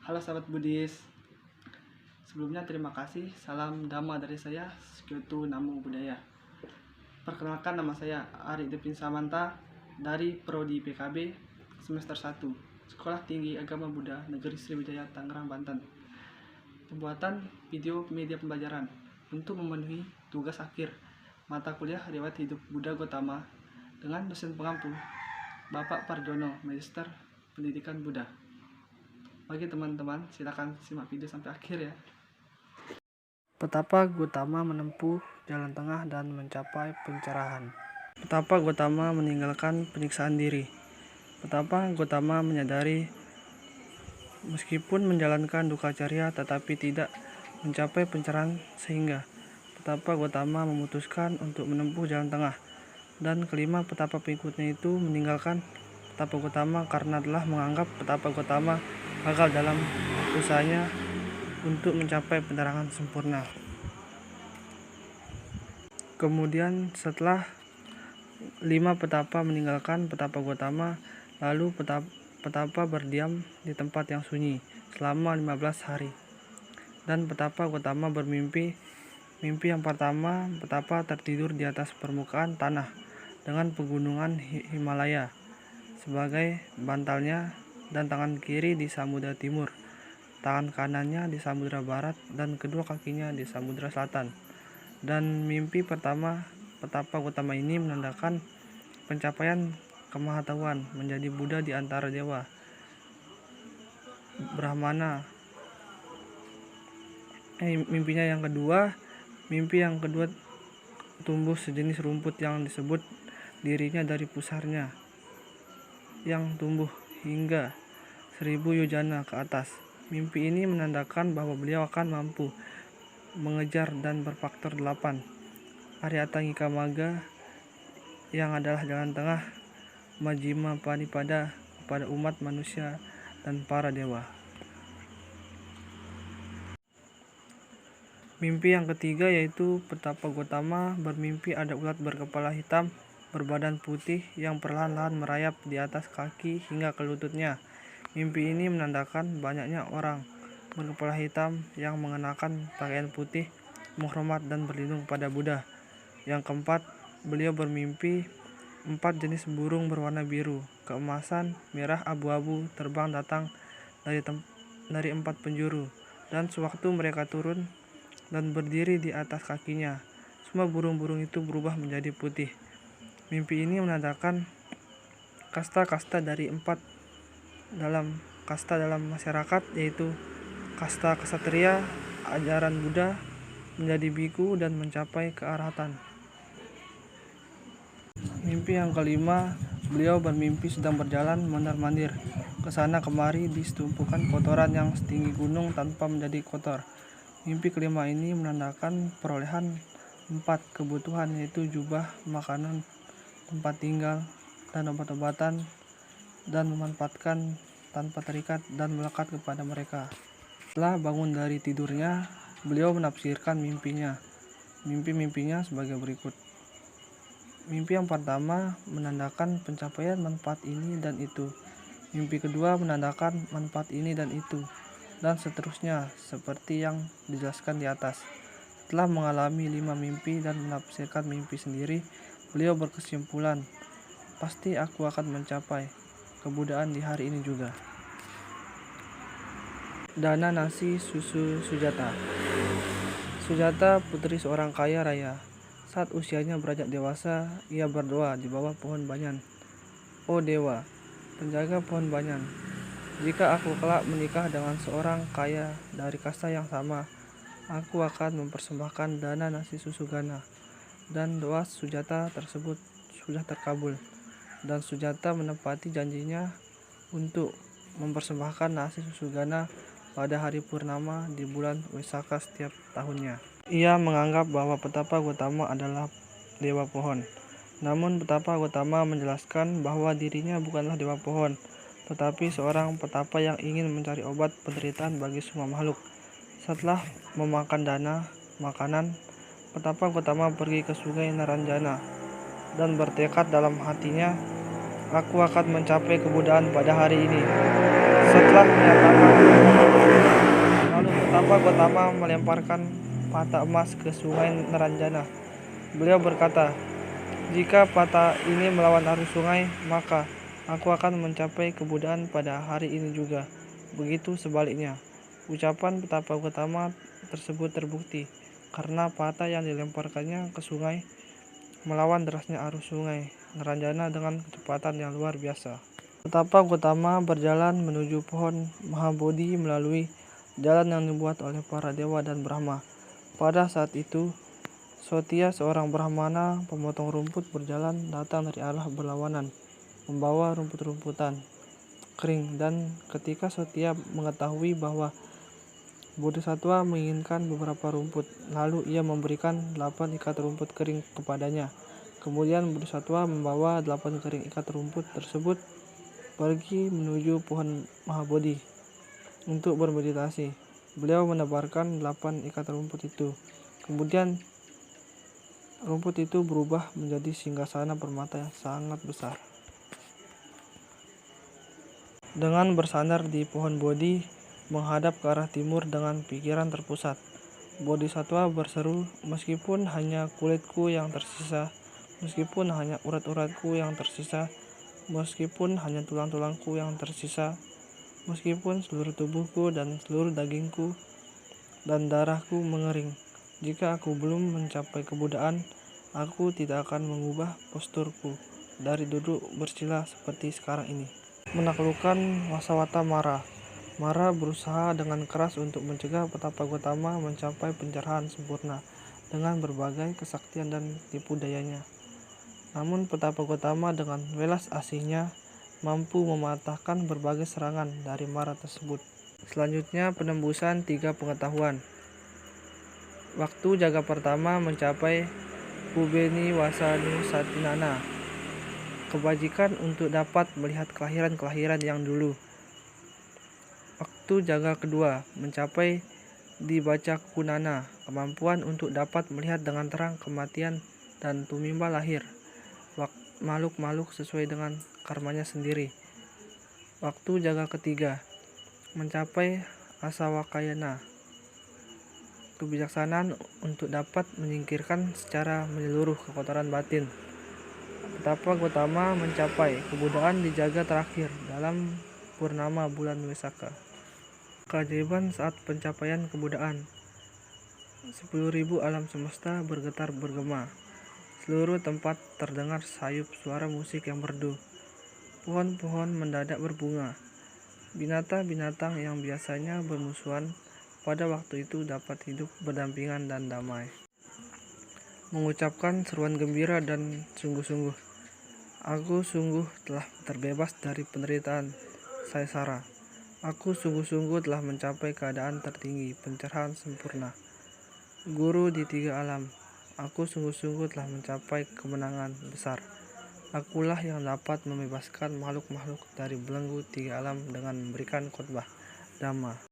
Halo sahabat Buddhis. Sebelumnya terima kasih. Salam Dhamma dari saya, Sekutu Namo Buddhaya. Perkenalkan, nama saya Ari Devin Samanta dari Prodi PKB semester 1, Sekolah Tinggi Agama Buddha Negeri Sriwijaya, Tangerang, Banten. Pembuatan video media pembelajaran untuk memenuhi tugas akhir mata kuliah Riwayat Hidup Buddha Gautama dengan dosen pengampu Bapak Parjono, Magister Pendidikan Buddha. Bagi teman-teman, silakan simak video sampai akhir ya. Betapa Gautama menempuh jalan tengah dan mencapai pencerahan. Betapa Gautama meninggalkan penyiksaan diri. Betapa Gautama menyadari meskipun menjalankan duka carya tetapi tidak mencapai pencerahan, sehingga betapa Gautama memutuskan untuk menempuh jalan tengah. Dan kelima, betapa pengikutnya itu meninggalkan betapa Gautama karena telah menganggap betapa Gautama gagal dalam usahanya untuk mencapai penerangan sempurna. Kemudian setelah 5 petapa meninggalkan betapa Gautama, lalu petapa berdiam di tempat yang sunyi selama 15 hari. Dan betapa Gautama bermimpi. Mimpi yang pertama, petapa tertidur di atas permukaan tanah dengan pegunungan Himalaya sebagai bantalnya, dan tangan kiri di Samudra Timur, tangan kanannya di Samudra Barat, dan kedua kakinya di Samudra Selatan. Dan mimpi pertama petapa Gautama ini menandakan pencapaian kemahatauan menjadi Buddha di antara dewa Brahmana. Mimpi yang kedua tumbuh sejenis rumput yang disebut dirinya dari pusarnya, yang tumbuh hingga 1000 yojana ke atas. Mimpi ini menandakan bahwa beliau akan mampu mengejar dan berfaktor 8 Aryatangika Magga, yang adalah jalan tengah Majjhima Panipada kepada umat manusia dan para dewa. Mimpi yang ketiga yaitu petapa Gautama bermimpi ada ulat berkepala hitam berbadan putih yang perlahan-lahan merayap di atas kaki hingga ke lututnya. Mimpi ini menandakan banyaknya orang berkepala hitam yang mengenakan pakaian putih, menghormat dan berlindung kepada Buddha. Yang keempat, beliau bermimpi 4 jenis burung berwarna biru, keemasan, merah, abu-abu terbang datang dari 4 penjuru, dan sewaktu mereka turun dan berdiri di atas kakinya, semua burung-burung itu berubah menjadi putih. Mimpi ini menandakan kasta-kasta dari 4 dalam masyarakat, yaitu kasta ksatria, ajaran Buddha, menjadi biku dan mencapai kearhatan. Mimpi yang kelima, beliau bermimpi sedang berjalan mondar-mandir ke sana kemari di setumpukan kotoran yang setinggi gunung tanpa menjadi kotor. Mimpi kelima ini menandakan perolehan 4 kebutuhan, yaitu jubah, makanan, tempat tinggal, dan obat-obatan, dan memanfaatkan tanpa terikat dan melekat kepada mereka. Setelah bangun dari tidurnya, beliau menafsirkan mimpi-mimpinya sebagai berikut. Mimpi yang pertama menandakan pencapaian manfaat ini dan itu. Mimpi kedua menandakan manfaat ini dan itu, dan seterusnya seperti yang dijelaskan di atas. Setelah mengalami 5 mimpi dan menafsirkan mimpi sendiri, beliau berkesimpulan, pasti aku akan mencapai kebuddhaan di hari ini juga. Dana Nasi Susu Sujata. Sujata putri seorang kaya raya. Saat usianya beranjak dewasa, ia berdoa di bawah pohon banyan. Oh dewa, penjaga pohon banyan, jika aku kelak menikah dengan seorang kaya dari kasta yang sama, aku akan mempersembahkan dana nasi susu gana. Dan doa Sujata tersebut sudah terkabul, dan Sujata menepati janjinya untuk mempersembahkan nasi susu gana pada hari purnama di bulan Wesaka setiap tahunnya. Ia menganggap bahwa petapa Gautama adalah dewa pohon. Namun petapa Gautama menjelaskan bahwa dirinya bukanlah dewa pohon, tetapi seorang petapa yang ingin mencari obat penderitaan bagi semua makhluk. Setelah memakan makanan, petapa Gautama pergi ke sungai Naranjana dan bertekad dalam hatinya, aku akan mencapai kebuddhaan pada hari ini. Setelah menyatakan Betapa Gotama melemparkan pata emas ke sungai Naranjana. Beliau berkata, "Jika pata ini melawan arus sungai, maka aku akan mencapai kebudayaan pada hari ini juga. Begitu sebaliknya." Ucapan Betapa Gotama tersebut terbukti karena pata yang dilemparkannya ke sungai melawan derasnya arus sungai Naranjana dengan kecepatan yang luar biasa. Betapa Gotama berjalan menuju pohon Mahabodhi melalui jalan yang dibuat oleh para dewa dan Brahma. Pada saat itu, Sautya, seorang Brahmana pemotong rumput, berjalan datang dari arah berlawanan, membawa rumput-rumputan kering. Dan ketika Sautya mengetahui bahwa Bodhisattva menginginkan beberapa rumput, lalu ia memberikan 8 ikat rumput kering kepadanya. Kemudian Bodhisattva membawa 8 kering ikat rumput tersebut pergi menuju pohon Mahabodhi untuk bermeditasi. Beliau menebarkan 8 ikat rumput itu. Kemudian rumput itu berubah menjadi singgasana permata yang sangat besar. Dengan bersandar di pohon Bodhi, menghadap ke arah timur dengan pikiran terpusat, Bodhisattva berseru, "Meskipun hanya kulitku yang tersisa, meskipun hanya urat-uratku yang tersisa, meskipun hanya tulang-tulangku yang tersisa, meskipun seluruh tubuhku dan seluruh dagingku dan darahku mengering, jika aku belum mencapai kebudayaan, aku tidak akan mengubah posturku dari duduk bersila seperti sekarang ini." Menaklukkan Wasawata Mara. Mara berusaha dengan keras untuk mencegah Betapa Gotama mencapai pencerahan sempurna dengan berbagai kesaktian dan tipu dayanya. Namun Betapa Gotama dengan welas asihnya mampu mematahkan berbagai serangan dari Mara tersebut. Selanjutnya, penembusan 3 pengetahuan. Waktu jaga pertama mencapai Pubeni Wasanu Satinana. Kebajikan untuk dapat melihat kelahiran-kelahiran yang dulu. Waktu jaga kedua mencapai Dibaca Kunana. Kemampuan untuk dapat melihat dengan terang kematian dan tumimba lahir makhluk-makhluk sesuai dengan karmanya sendiri. Waktu jaga ketiga mencapai Asawakayana. Kebijaksanaan untuk dapat menyingkirkan secara menyeluruh kekotoran batin. Betapa Gotama mencapai kebudayaan di jaga terakhir dalam purnama bulan Wesaka. Keajaiban saat pencapaian kebudayaan. 10.000 alam semesta bergetar bergema. Seluruh tempat terdengar sayup suara musik yang merdu. Pohon-pohon mendadak berbunga. Binatang-binatang yang biasanya bermusuhan pada waktu itu dapat hidup berdampingan dan damai, mengucapkan seruan gembira dan sungguh-sungguh. Aku sungguh telah terbebas dari penderitaan sangsara. Aku sungguh-sungguh telah mencapai keadaan tertinggi, pencerahan sempurna. Guru di 3 alam. Aku sungguh-sungguh telah mencapai kemenangan besar. Akulah yang dapat membebaskan makhluk-makhluk dari belenggu 3 alam dengan memberikan khotbah Dhamma.